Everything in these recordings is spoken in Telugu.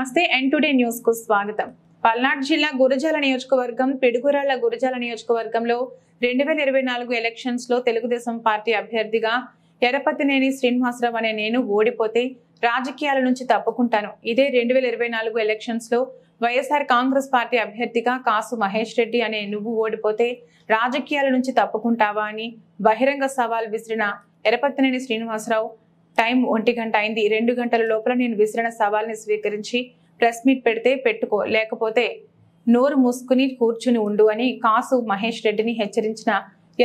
నమస్తే ఎన్ టుడే న్యూస్ కు స్వాగతం. పల్నాడు జిల్లా గురజాల నియోజకవర్గం పిడుగురాళ్ల గురజాల నియోజకవర్గంలో 2024 ఎలక్షన్స్ లో తెలుగుదేశం పార్టీ అభ్యర్థిగా ఎరపతినేని శ్రీనివాసరావు అనే నేను ఓడిపోతే రాజకీయాల నుంచి తప్పుకుంటాను. ఇదే 2024 ఎలక్షన్స్ లో వైఎస్ఆర్ కాంగ్రెస్ పార్టీ అభ్యర్థిగా కాసు మహేష్ రెడ్డి అనే నువ్వు ఓడిపోతే రాజకీయాల నుంచి తప్పుకుంటావా అని బహిరంగ సవాల్ విసిరిన ఎరపతినేని శ్రీనివాసరావు టైం 1 గంట అయింది. 2 గంటల లోపల నేను విసిరిన సవాల్ని స్వీకరించి ప్రెస్ మీట్ పెడితే పెట్టుకో, లేకపోతే నోరు మూసుకుని కూర్చుని ఉండు అని కాసు మహేష్ రెడ్డిని హెచ్చరించిన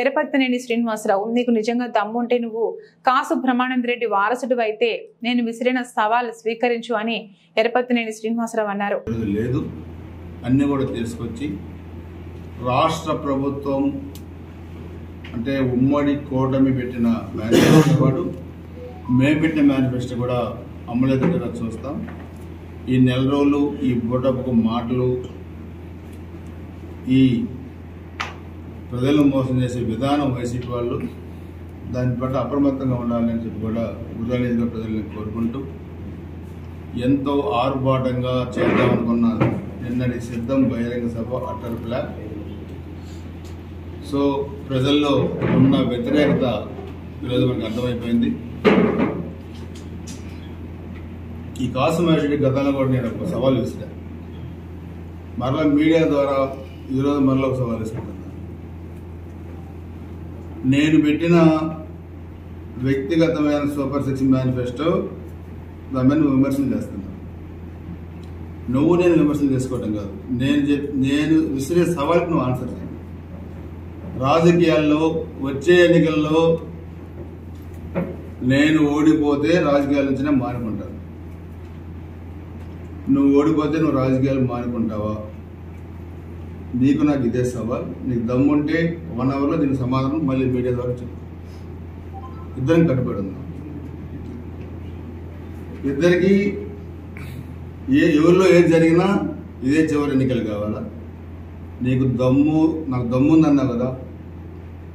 ఎరపతినేని శ్రీనివాసరావు, నీకు నిజంగా దమ్ముంటే నువ్వు కాసు బ్రహ్మానంద రెడ్డి వారసుడు అయితే నేను విసిరిన సవాల్ స్వీకరించు అని ఎరపతినేని శ్రీనివాసరావు అన్నారు. లేదు అన్ని కూడా తీసుకొచ్చి రాష్ట్ర ప్రభుత్వం అంటే ఉమ్మడి కూటమి పెట్టిన మేనిఫెస్టో వాడు మేము పెట్టిన మేనిఫెస్టో కూడా అమలయ్యేటట్టుగా చూస్తాం. ఈ నెల రోజులు ఈ బుటపు మాటలు, ఈ ప్రజలను మోసం చేసే విధానం వైసీపీ వాళ్ళు దాని పట్ల అప్రమత్తంగా ఉండాలని చెప్పి కూడా గుజరాత్ ప్రజలను కోరుకుంటూ ఎంతో ఆర్భాటంగా చేద్దామనుకున్న నిన్నటి సిద్ధం బహిరంగ సభ అటర్ ఫ్లాప్. సో ప్రజల్లో ఉన్న వ్యతిరేకత ఈరోజు మనకు అర్థమైపోయింది. ఈ కాసు మహేష్ రెడ్డి గతంలో కూడా నేను ఒక సవాల్ విసిరాను, మరలా మీడియా ద్వారా ఈరోజు మరలా ఒక సవాల్ ఇస్తున్నాను. నేను పెట్టిన వ్యక్తిగతమైన సూపర్ 6 మేనిఫెస్టో దాని మీద విమర్శలు చేస్తున్నాను. నువ్వు నేను విమర్శలు చేసుకోవటం కాదు, నేను విసిరే సవాల్కి నువ్వు ఆన్సర్ చేయండి. రాజకీయాల్లో వచ్చే ఎన్నికల్లో నేను ఓడిపోతే రాజకీయాల నుంచి మానుకుంటాను. నువ్వు ఓడిపోతే నువ్వు రాజకీయాలు మానుకుంటావా? నీకు నాకు ఇదే సవాల్. నీకు దమ్ముంటే 1 అవర్లో దీనికి సమాధానం మళ్ళీ మీడియా ద్వారా చెప్పు. ఇద్దరం కట్టుబడి ఉందాం. ఇద్దరికి ఎవరిలో ఏది జరిగినా ఇదే చివరి ఎన్నికలు కావాలా? నీకు దమ్ము, నాకు దమ్ము ఉందన్నావు కదా,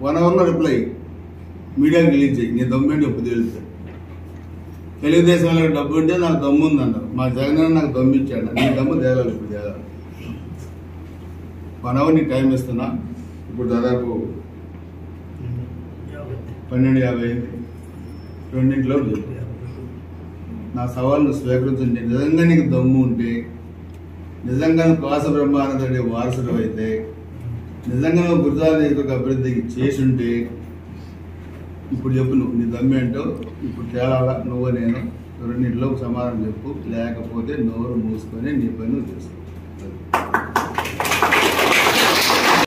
1 అవర్లో రిప్లై మీడియాకి రిలీజ్ చేయి. నీ దమ్ము ఏంటి ఎప్పుడు తెలుస్తుంది. తెలుగుదేశం వాళ్ళకి డబ్బు ఉంటే నాకు దమ్ము ఉందన్నారు, మా జగన్ నాకు దమ్ము ఇచ్చాడు. నీ దమ్ము తేలాలి, ఇప్పుడు తేలాలి. 1 అవర్ నీకు టైం ఇస్తున్నా. ఇప్పుడు దాదాపు 12:50 అయింది. 2 చెప్పు. నా సవాల్ను స్వీకరించండి. నిజంగా నీకు దమ్ము ఉంటే, నిజంగా నువ్వు కాసు బ్రహ్మానంద రెడ్డి వారసుడు అయితే, నిజంగా నువ్వు గురజాల నియోజకవర్గ అభివృద్ధికి చేసి ఉంటే ఇప్పుడు చెప్పు. నువ్వు నీ దమ్మేంటో ఇప్పుడు తేలాలా? నువ్వు నేను 2 సమాధానం చెప్పు, లేకపోతే నోరు మూసుకొని నీ పని నువ్వు చేసుకో.